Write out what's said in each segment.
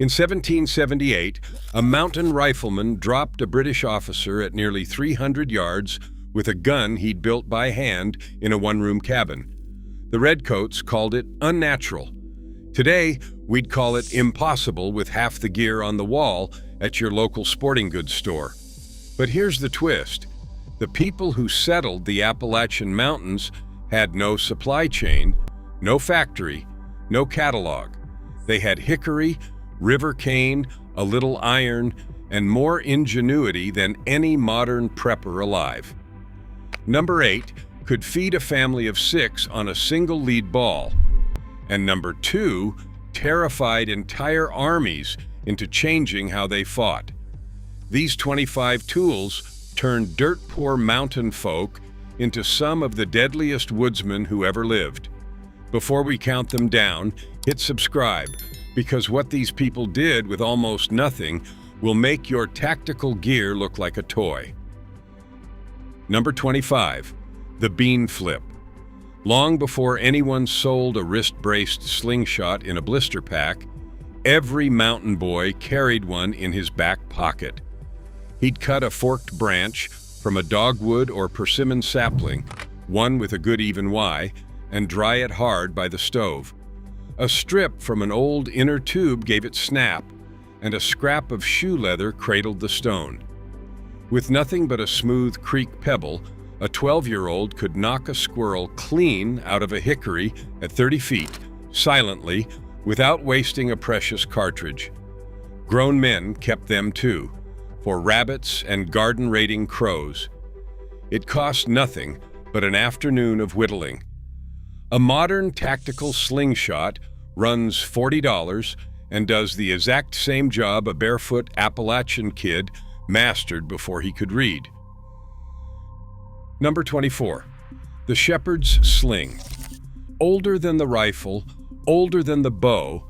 In 1778, a mountain rifleman dropped a British officer at nearly 300 yards with a gun he'd built by hand in a one-room cabin. The Redcoats called it unnatural. Today, we'd call it impossible with half the gear on the wall at your local sporting goods store. But here's the twist. The people who settled the Appalachian Mountains had no supply chain, no factory, no catalog. They had hickory, river cane, a little iron, and more ingenuity than any modern prepper alive. Number 8 could feed a family of 6 on a single lead ball. And number 2 terrified entire armies into changing how they fought. These 25 tools turned dirt-poor mountain folk into some of the deadliest woodsmen who ever lived. Before we count them down, hit subscribe, because what these people did with almost nothing will make your tactical gear look like a toy. Number 25, the bean flip. Long before anyone sold a wrist-braced slingshot in a blister pack, every mountain boy carried one in his back pocket. He'd cut a forked branch from a dogwood or persimmon sapling, one with a good even Y, and dry it hard by the stove. A strip from an old inner tube gave it snap, and a scrap of shoe leather cradled the stone. With nothing but a smooth creek pebble, a 12-year-old could knock a squirrel clean out of a hickory at 30 feet, silently, without wasting a precious cartridge. Grown men kept them too, for rabbits and garden-raiding crows. It cost nothing but an afternoon of whittling. A modern tactical slingshot runs $40 and does the exact same job a barefoot Appalachian kid mastered before he could read. Number 24, the shepherd's sling. Older than the rifle, older than the bow,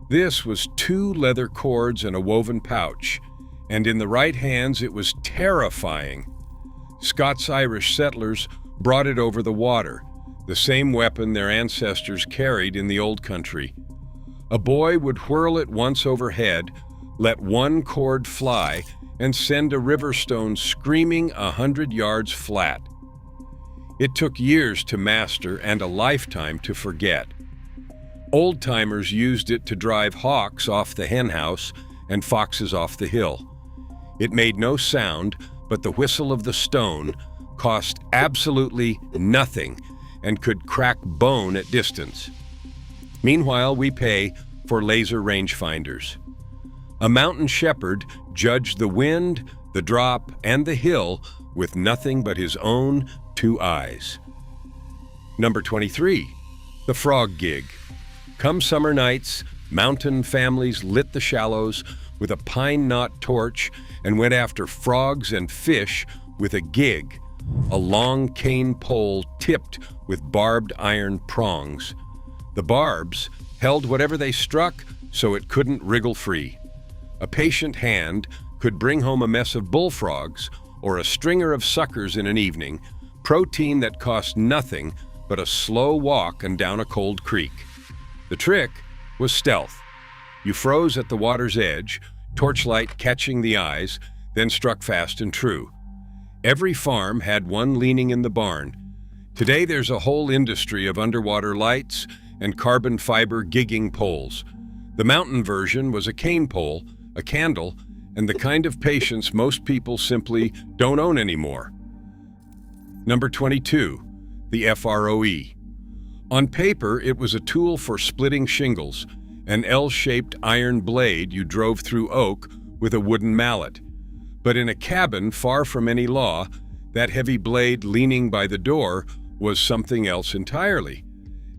this was 2 leather cords and a woven pouch, and in the right hands it was terrifying. Scots-Irish settlers brought it over the water, the same weapon their ancestors carried in the old country. A boy would whirl it once overhead, let one cord fly, and send a river stone screaming 100 yards flat. It took years to master and a lifetime to forget. Old-timers used it to drive hawks off the henhouse and foxes off the hill. It made no sound, but the whistle of the stone cost absolutely nothing and could crack bone at distance. Meanwhile, we pay for laser rangefinders. A mountain shepherd judged the wind, the drop, and the hill with nothing but his own 2 eyes. Number 23, the frog gig. Come summer nights, mountain families lit the shallows with a pine knot torch and went after frogs and fish with a gig, a long cane pole tipped with barbed iron prongs. The barbs held whatever they struck so it couldn't wriggle free. A patient hand could bring home a mess of bullfrogs or a stringer of suckers in an evening, protein that cost nothing but a slow walk and down a cold creek. The trick was stealth. You froze at the water's edge, torchlight catching the eyes, then struck fast and true. Every farm had one leaning in the barn. Today there's a whole industry of underwater lights and carbon fiber gigging poles. The mountain version was a cane pole, a candle, and the kind of patience most people simply don't own anymore. Number 22, the FROE. On paper, it was a tool for splitting shingles, an L-shaped iron blade you drove through oak with a wooden mallet. But in a cabin far from any law, that heavy blade leaning by the door was something else entirely.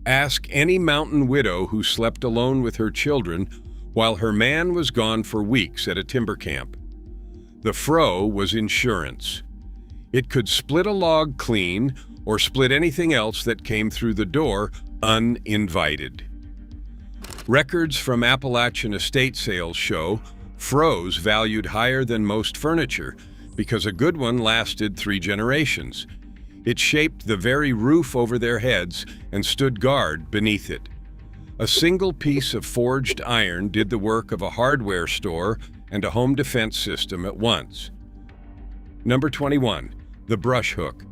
Ask any mountain widow who slept alone with her children while her man was gone for weeks at a timber camp. The fro was insurance. It could split a log clean or split anything else that came through the door uninvited. Records from Appalachian estate sales show fros valued higher than most furniture because a good one lasted 3 generations. It shaped the very roof over their heads and stood guard beneath it. A single piece of forged iron did the work of a hardware store and a home defense system at once. Number 21. The brush hook.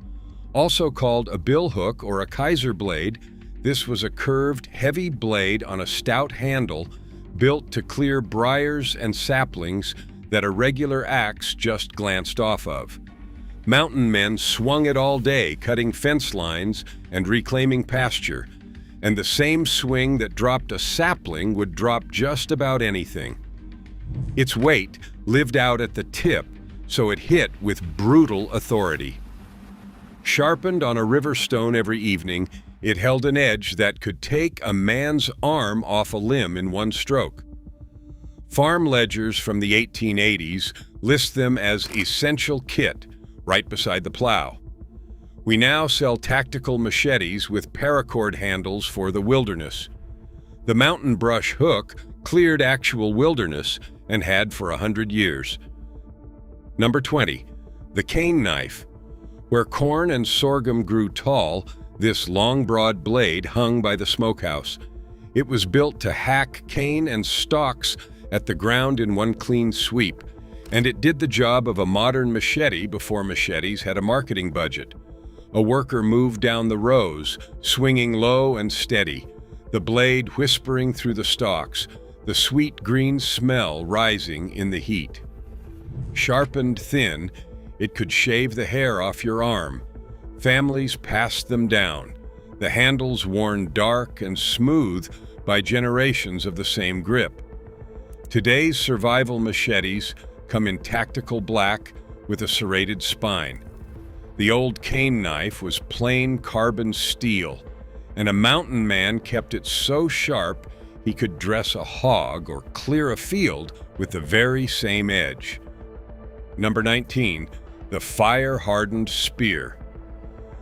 Also called a bill hook or a Kaiser blade, this was a curved, heavy blade on a stout handle built to clear briars and saplings that a regular axe just glanced off of. Mountain men swung it all day, cutting fence lines and reclaiming pasture, and the same swing that dropped a sapling would drop just about anything. Its weight lived out at the tip, so it hit with brutal authority. Sharpened on a river stone every evening, it held an edge that could take a man's arm off a limb in one stroke. Farm ledgers from the 1880s list them as essential kit, right beside the plow. We now sell tactical machetes with paracord handles for the wilderness. The mountain brush hook cleared actual wilderness and had for 100 years. Number 20. The cane knife. Where corn and sorghum grew tall, this long, broad blade hung by the smokehouse. It was built to hack cane and stalks at the ground in one clean sweep, and it did the job of a modern machete before machetes had a marketing budget. A worker moved down the rows, swinging low and steady, the blade whispering through the stalks, the sweet green smell rising in the heat. Sharpened thin, it could shave the hair off your arm. Families passed them down, the handles worn dark and smooth by generations of the same grip. Today's survival machetes come in tactical black with a serrated spine. The old cane knife was plain carbon steel, and a mountain man kept it so sharp he could dress a hog or clear a field with the very same edge. Number 19. The fire-hardened spear.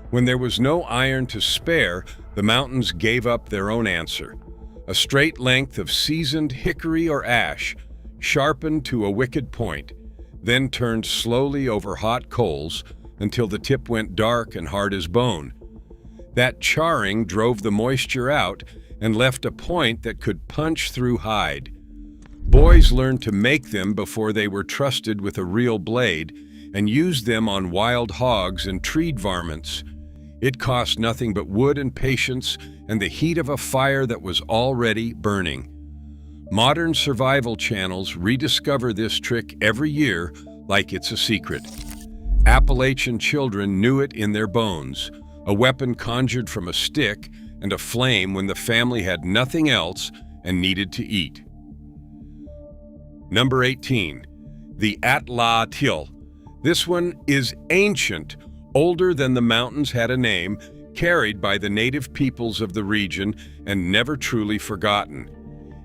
When there was no iron to spare, the mountains gave up their own answer. A straight length of seasoned hickory or ash, sharpened to a wicked point, then turned slowly over hot coals until the tip went dark and hard as bone. That charring drove the moisture out and left a point that could punch through hide. Boys learned to make them before they were trusted with a real blade and used them on wild hogs and treed varmints. It cost nothing but wood and patience and the heat of a fire that was already burning. Modern survival channels rediscover this trick every year like it's a secret. Appalachian children knew it in their bones, a weapon conjured from a stick and a flame when the family had nothing else and needed to eat. Number 18. The Atla-til. This one is ancient, older than the mountains had a name, carried by the native peoples of the region and never truly forgotten.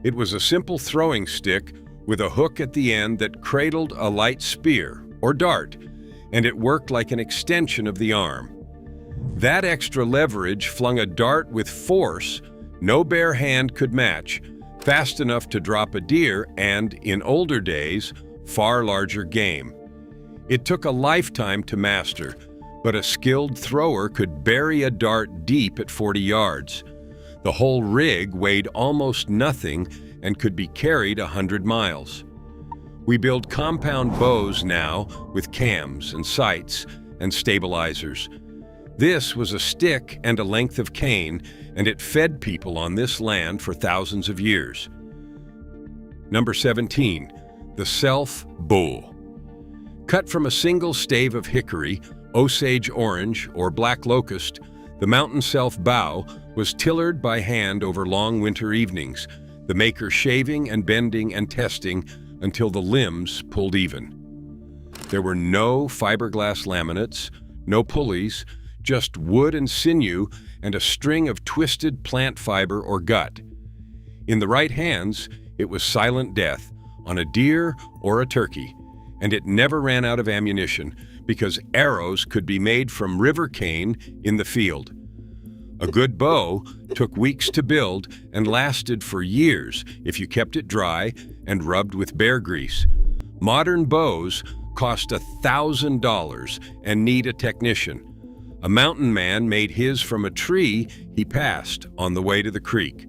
It was a simple throwing stick with a hook at the end that cradled a light spear or dart, and it worked like an extension of the arm. That extra leverage flung a dart with force no bare hand could match, fast enough to drop a deer and, in older days, far larger game. It took a lifetime to master, but a skilled thrower could bury a dart deep at 40 yards. The whole rig weighed almost nothing and could be carried 100 miles. We build compound bows now with cams and sights and stabilizers. This was a stick and a length of cane, and it fed people on this land for thousands of years. Number 17. The self-bow. Cut from a single stave of hickory, Osage orange, or black locust, the mountain self-bow was tillered by hand over long winter evenings, the maker shaving and bending and testing until the limbs pulled even. There were no fiberglass laminates, no pulleys, just wood and sinew and a string of twisted plant fiber or gut. In the right hands, it was silent death on a deer or a turkey, and it never ran out of ammunition because arrows could be made from river cane in the field. A good bow took weeks to build and lasted for years if you kept it dry and rubbed with bear grease. Modern bows cost $1,000 and need a technician. A mountain man made his from a tree he passed on the way to the creek.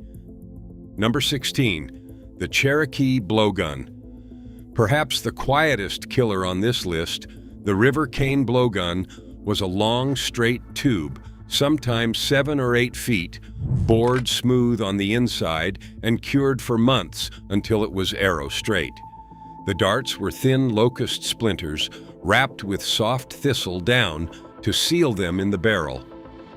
Number 16, the Cherokee blowgun. Perhaps the quietest killer on this list, the river cane blowgun was a long, straight tube, sometimes 7 or 8 feet, bored smooth on the inside and cured for months until it was arrow straight. The darts were thin locust splinters wrapped with soft thistle down to seal them in the barrel.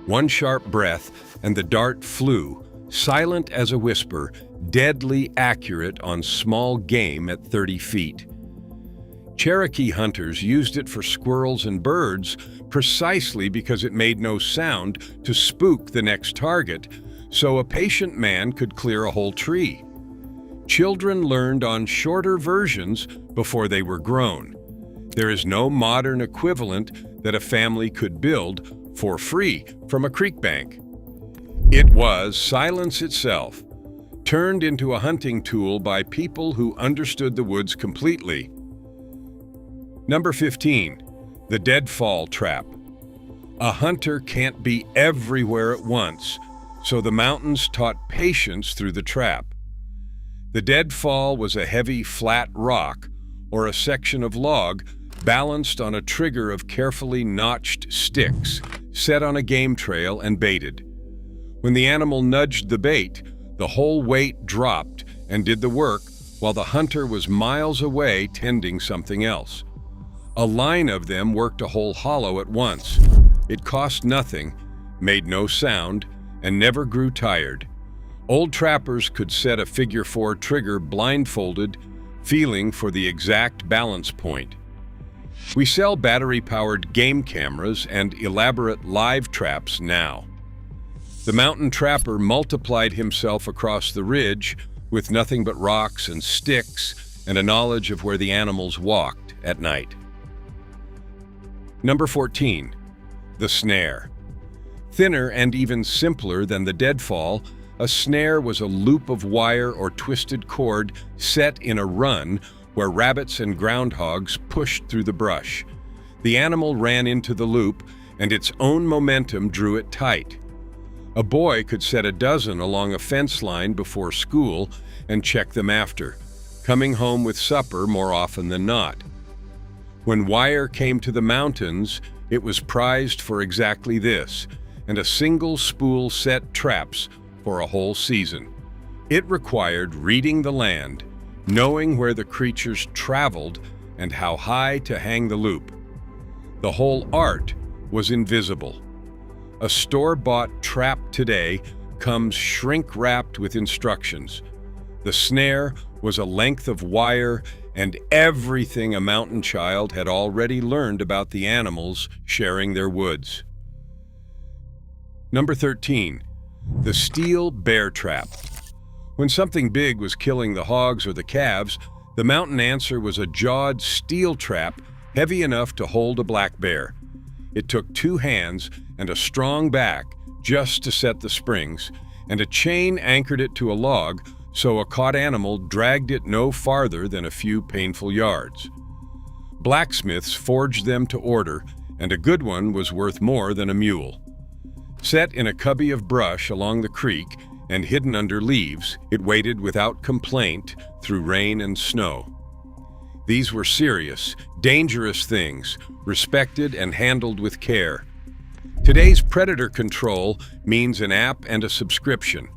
One sharp breath and the dart flew, silent as a whisper, deadly accurate on small game at 30 feet. Cherokee hunters used it for squirrels and birds precisely because it made no sound to spook the next target, so a patient man could clear a whole tree. Children learned on shorter versions before they were grown. There is no modern equivalent that a family could build for free from a creek bank. It was silence itself, turned into a hunting tool by people who understood the woods completely. Number 15, the deadfall trap. A hunter can't be everywhere at once, so the mountains taught patience through the trap. The deadfall was a heavy, flat rock or a section of log balanced on a trigger of carefully notched sticks, set on a game trail and baited. When the animal nudged the bait, the whole weight dropped and did the work while the hunter was miles away tending something else. A line of them worked a whole hollow at once. It cost nothing, made no sound, and never grew tired. Old trappers could set a figure-4 trigger blindfolded, feeling for the exact balance point. We sell battery-powered game cameras and elaborate live traps now. The mountain trapper multiplied himself across the ridge with nothing but rocks and sticks and a knowledge of where the animals walked at night. Number 14, the snare. Thinner and even simpler than the deadfall, a snare was a loop of wire or twisted cord set in a run where rabbits and groundhogs pushed through the brush. The animal ran into the loop, and its own momentum drew it tight. A boy could set a dozen along a fence line before school and check them after, coming home with supper more often than not. When wire came to the mountains, it was prized for exactly this, and a single spool set traps for a whole season. It required reading the land, knowing where the creatures traveled and how high to hang the loop. The whole art was invisible. A store-bought trap today comes shrink-wrapped with instructions. The snare was a length of wire and everything a mountain child had already learned about the animals sharing their woods. Number 13, the steel bear trap. When something big was killing the hogs or the calves, the mountain answer was a jawed steel trap heavy enough to hold a black bear. It took 2 hands and a strong back just to set the springs, and a chain anchored it to a log so a caught animal dragged it no farther than a few painful yards. Blacksmiths forged them to order, and a good one was worth more than a mule. Set in a cubby of brush along the creek and hidden under leaves, it waited without complaint through rain and snow. These were serious, dangerous things, respected and handled with care. Today's predator control means an app and a subscription.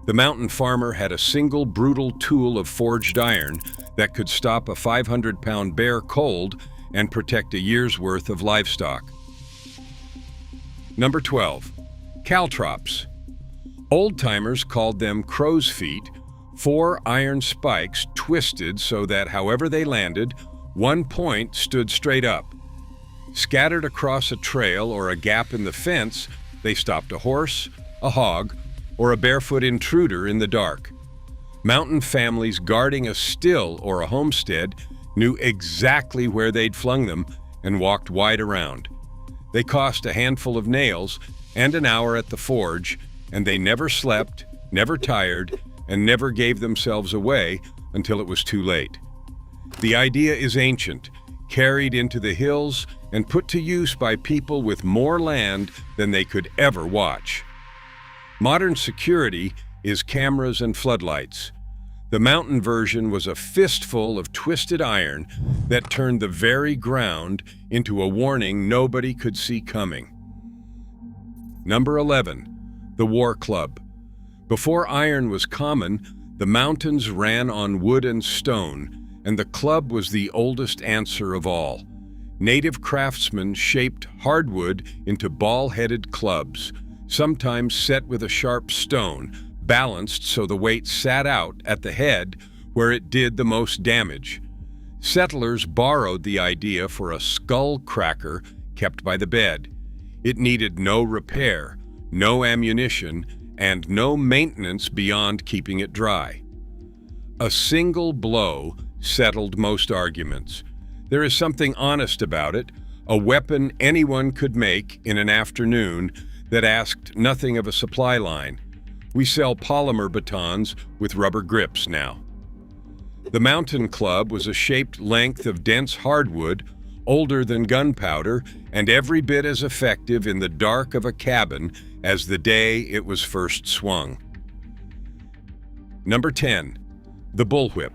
The mountain farmer had a single brutal tool of forged iron that could stop a 500-pound bear cold and protect a year's worth of livestock. Number 12, caltrops. Old-timers called them crow's feet, 4 iron spikes twisted so that however they landed, one point stood straight up. Scattered across a trail or a gap in the fence, they stopped a horse, a hog, or a barefoot intruder in the dark. Mountain families guarding a still or a homestead knew exactly where they'd flung them and walked wide around. They cost a handful of nails and an hour at the forge, and they never slept, never tired, and never gave themselves away until it was too late. The idea is ancient, carried into the hills, and put to use by people with more land than they could ever watch. Modern security is cameras and floodlights. The mountain version was a fistful of twisted iron that turned the very ground into a warning nobody could see coming. Number 11. The War Club. Before iron was common, the mountains ran on wood and stone, and the club was the oldest answer of all. Native craftsmen shaped hardwood into ball-headed clubs, sometimes set with a sharp stone, balanced so the weight sat out at the head where it did the most damage. Settlers borrowed the idea for a skull cracker kept by the bed. It needed no repair, no ammunition, and no maintenance beyond keeping it dry. A single blow settled most arguments. There is something honest about it, a weapon anyone could make in an afternoon that asked nothing of a supply line. We sell polymer batons with rubber grips now. The mountain club was a shaped length of dense hardwood, older than gunpowder, and every bit as effective in the dark of a cabin as the day it was first swung. Number 10. The bullwhip.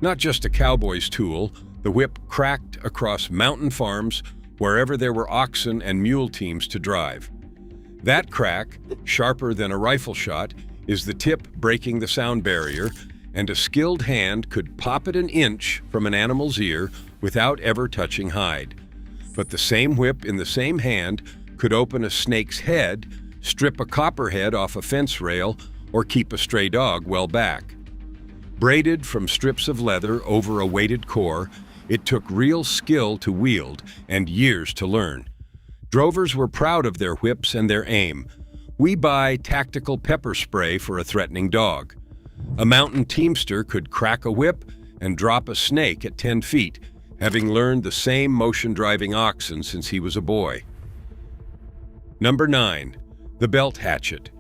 Not just a cowboy's tool, the whip cracked across mountain farms wherever there were oxen and mule teams to drive. That crack, sharper than a rifle shot, is the tip breaking the sound barrier, and a skilled hand could pop it an inch from an animal's ear without ever touching hide. But the same whip in the same hand could open a snake's head, strip a copperhead off a fence rail, or keep a stray dog well back. Braided from strips of leather over a weighted core, it took real skill to wield and years to learn. Drovers were proud of their whips and their aim. We buy tactical pepper spray for a threatening dog. A mountain teamster could crack a whip and drop a snake at 10 feet, having learned the same motion-driving oxen since he was a boy. Number 9. The belt hatchet.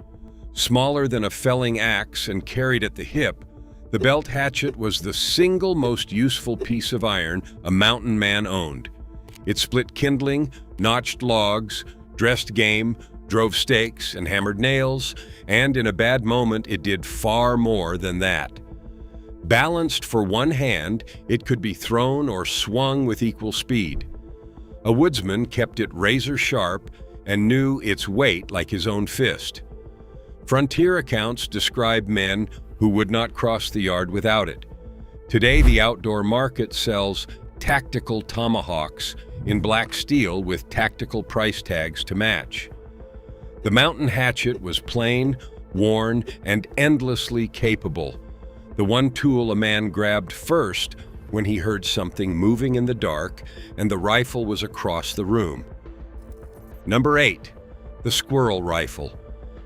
Smaller than a felling axe and carried at the hip, the belt hatchet was the single most useful piece of iron a mountain man owned. It split kindling, notched logs, dressed game, drove stakes, and hammered nails, and in a bad moment it did far more than that. Balanced for one hand, it could be thrown or swung with equal speed. A woodsman kept it razor sharp and knew its weight like his own fist. Frontier accounts describe men who would not cross the yard without it. Today, the outdoor market sells tactical tomahawks in black steel with tactical price tags to match. The mountain hatchet was plain, worn, and endlessly capable. The one tool a man grabbed first when he heard something moving in the dark and the rifle was across the room. Number 8. The squirrel rifle.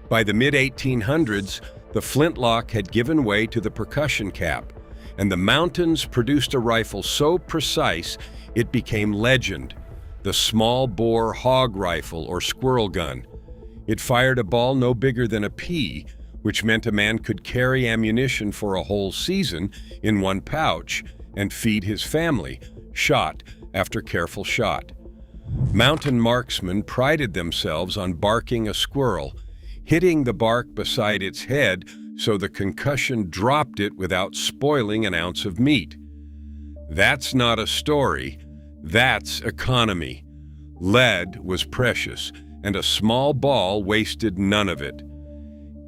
By the mid-1800s, the flintlock had given way to the percussion cap, and the mountains produced a rifle so precise it became legend, the small-bore hog rifle or squirrel gun. It fired a ball no bigger than a pea, which meant a man could carry ammunition for a whole season in one pouch and feed his family, shot after careful shot. Mountain marksmen prided themselves on barking a squirrel, hitting the bark beside its head so the concussion dropped it without spoiling an ounce of meat. That's not a story, that's economy. Lead was precious, and a small ball wasted none of it.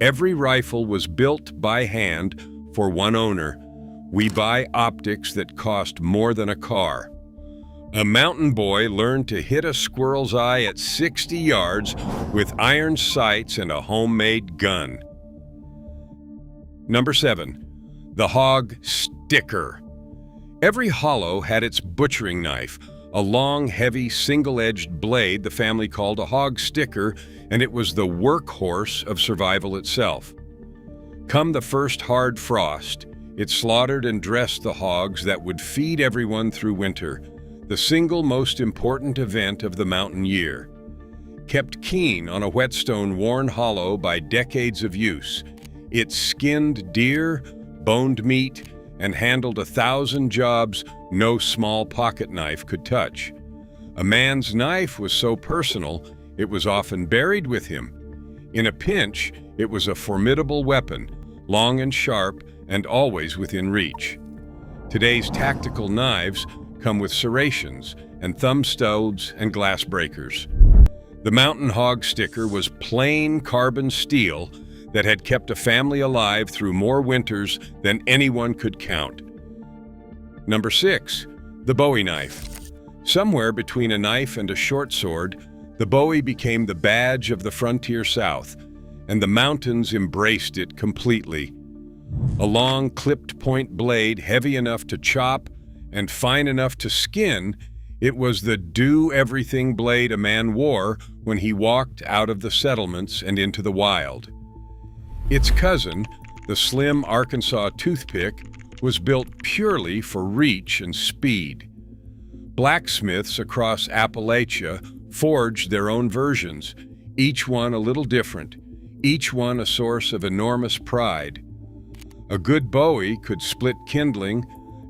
Every rifle was built by hand for one owner. We buy optics that cost more than a car. A mountain boy learned to hit a squirrel's eye at 60 yards with iron sights and a homemade gun. Number 7. The hog sticker. Every hollow had its butchering knife, a long, heavy, single-edged blade the family called a hog sticker, and it was the workhorse of survival itself. Come the first hard frost, it slaughtered and dressed the hogs that would feed everyone through winter, the single most important event of the mountain year. Kept keen on a whetstone worn hollow by decades of use, it skinned deer, boned meat, and handled 1,000 jobs no small pocket knife could touch. A man's knife was so personal, it was often buried with him. In a pinch, it was a formidable weapon, long and sharp and always within reach. Today's tactical knives come with serrations and thumb stubs and glass breakers. The Mountain Hog sticker was plain carbon steel that had kept a family alive through more winters than anyone could count. Number 6, the Bowie knife. Somewhere between a knife and a short sword, the Bowie became the badge of the frontier South, and the mountains embraced it completely. A long, clipped-point blade heavy enough to chop and fine enough to skin, it was the do-everything blade a man wore when he walked out of the settlements and into the wild. Its cousin, the slim Arkansas toothpick, was built purely for reach and speed. Blacksmiths across Appalachia forged their own versions, each one a little different, each one a source of enormous pride. A good Bowie could split kindling,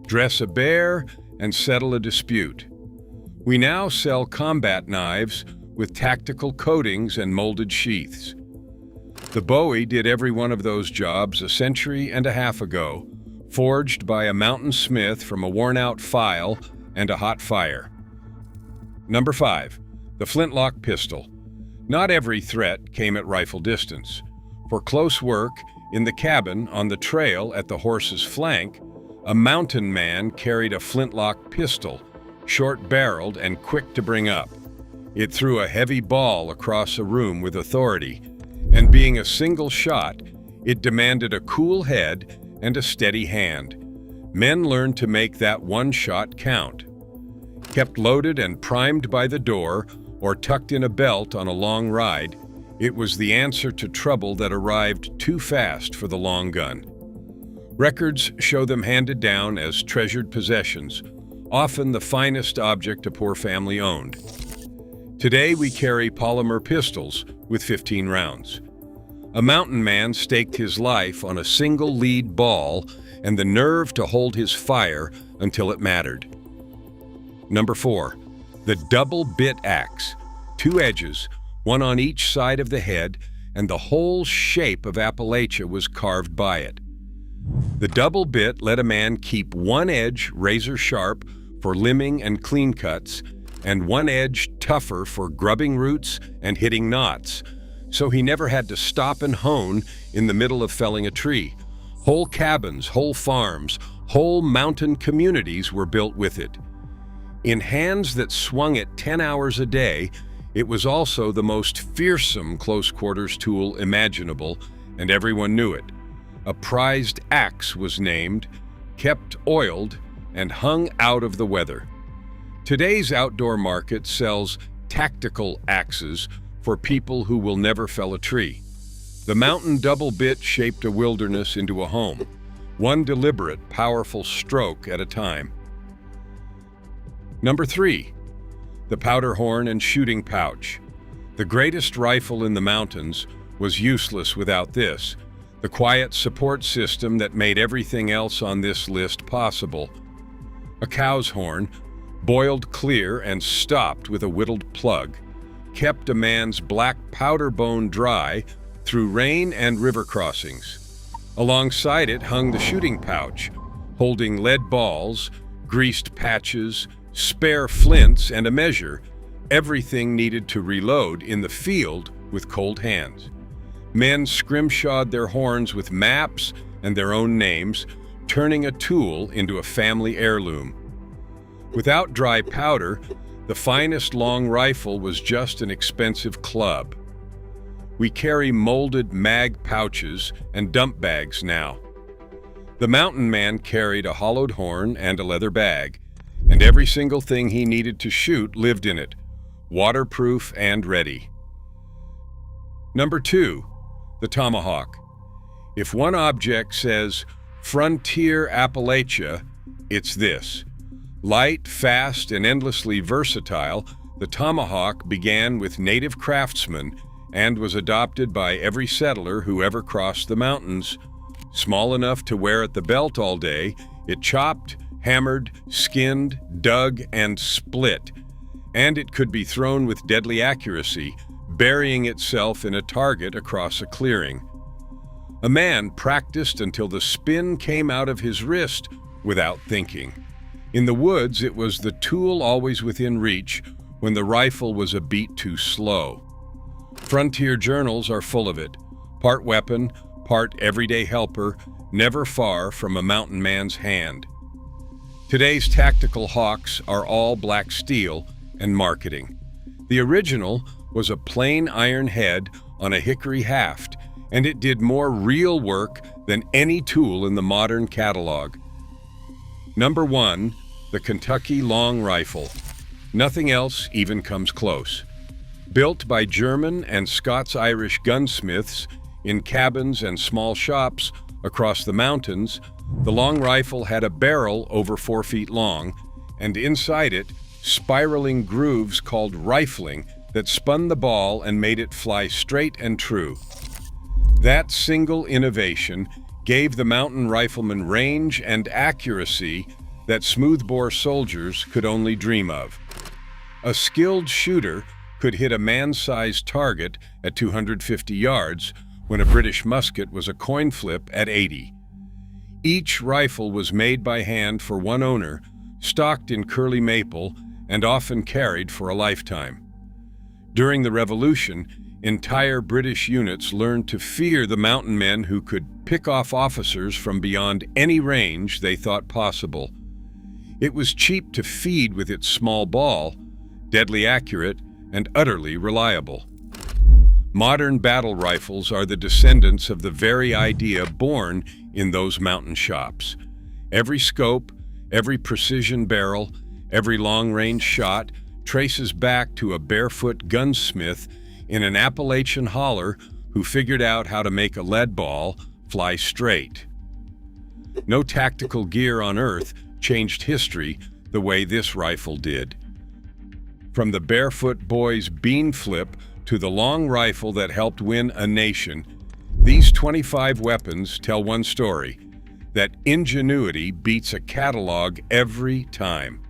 dress a bear, and settle a dispute. We now sell combat knives with tactical coatings and molded sheaths. The Bowie did every one of those jobs a century and a half ago, forged by a mountain smith from a worn-out file and a hot fire. Number 5, the flintlock pistol. Not every threat came at rifle distance. For close work, in the cabin on the trail at the horse's flank, a mountain man carried a flintlock pistol, short-barreled and quick to bring up. It threw a heavy ball across a room with authority, and being a single shot, it demanded a cool head and a steady hand. Men learned to make that one shot count. Kept loaded and primed by the door or tucked in a belt on a long ride, it was the answer to trouble that arrived too fast for the long gun. Records show them handed down as treasured possessions, often the finest object a poor family owned. Today we carry polymer pistols with 15 rounds. A mountain man staked his life on a single lead ball and the nerve to hold his fire until it mattered. Number 4, the double bit axe. 2 edges, one on each side of the head, and the whole shape of Appalachia was carved by it. The double bit let a man keep one edge razor sharp for limbing and clean cuts, and one edge tougher for grubbing roots and hitting knots, so he never had to stop and hone in the middle of felling a tree. Whole cabins, whole farms, whole mountain communities were built with it. In hands that swung it 10 hours a day, it was also the most fearsome close-quarters tool imaginable, and everyone knew it. A prized axe was named, kept oiled, and hung out of the weather. Today's outdoor market sells tactical axes for people who will never fell a tree. The mountain double bit shaped a wilderness into a home, one deliberate, powerful stroke at a time. Number 3, the powder horn and shooting pouch. The greatest rifle in the mountains was useless without this, the quiet support system that made everything else on this list possible. A cow's horn, boiled clear and stopped with a whittled plug, kept a man's black powder bone dry through rain and river crossings. Alongside it hung the shooting pouch, holding lead balls, greased patches, spare flints, and a measure, everything needed to reload in the field with cold hands. Men scrimshawed their horns with maps and their own names, turning a tool into a family heirloom. Without dry powder, the finest long rifle was just an expensive club. We carry molded mag pouches and dump bags now. The mountain man carried a hollowed horn and a leather bag, and every single thing he needed to shoot lived in it, waterproof and ready. Number 2, the tomahawk. If one object says Frontier Appalachia, it's this. Light, fast, and endlessly versatile, the tomahawk began with native craftsmen and was adopted by every settler who ever crossed the mountains. Small enough to wear at the belt all day, it chopped, hammered, skinned, dug, and split. And it could be thrown with deadly accuracy, burying itself in a target across a clearing. A man practiced until the spin came out of his wrist without thinking. In the woods, it was the tool always within reach when the rifle was a beat too slow. Frontier journals are full of it, part weapon, part everyday helper, never far from a mountain man's hand. Today's tactical hawks are all black steel and marketing. The original was a plain iron head on a hickory haft, and it did more real work than any tool in the modern catalog. Number 1, the Kentucky Long Rifle. Nothing else even comes close. Built by German and Scots-Irish gunsmiths in cabins and small shops across the mountains, the long rifle had a barrel over 4 feet long, and inside it, spiraling grooves called rifling that spun the ball and made it fly straight and true. That single innovation gave the mountain rifleman range and accuracy that smoothbore soldiers could only dream of. A skilled shooter could hit a man-sized target at 250 yards when a British musket was a coin flip at 80. Each rifle was made by hand for one owner, stocked in curly maple, and often carried for a lifetime. During the Revolution, entire British units learned to fear the mountain men who could pick off officers from beyond any range they thought possible. It was cheap to feed with its small ball, deadly accurate, and utterly reliable. Modern battle rifles are the descendants of the very idea born in those mountain shops. Every scope, every precision barrel, every long-range shot traces back to a barefoot gunsmith in an Appalachian holler who figured out how to make a lead ball fly straight. No tactical gear on Earth changed history the way this rifle did. From the barefoot boy's bean flip to the long rifle that helped win a nation, these 25 weapons tell one story: that ingenuity beats a catalog every time.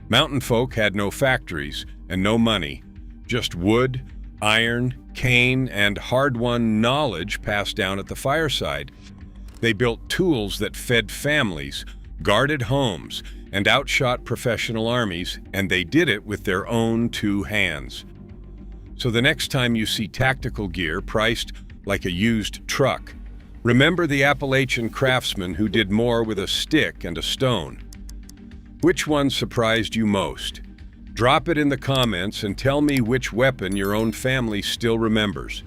Mountain folk had no factories and no money, just wood, iron, cane, and hard-won knowledge passed down at the fireside. They built tools that fed families, guarded homes, and outshot professional armies, and they did it with their own 2 hands. So the next time you see tactical gear priced like a used truck, remember the Appalachian craftsman who did more with a stick and a stone. Which one surprised you most? Drop it in the comments and tell me which weapon your own family still remembers.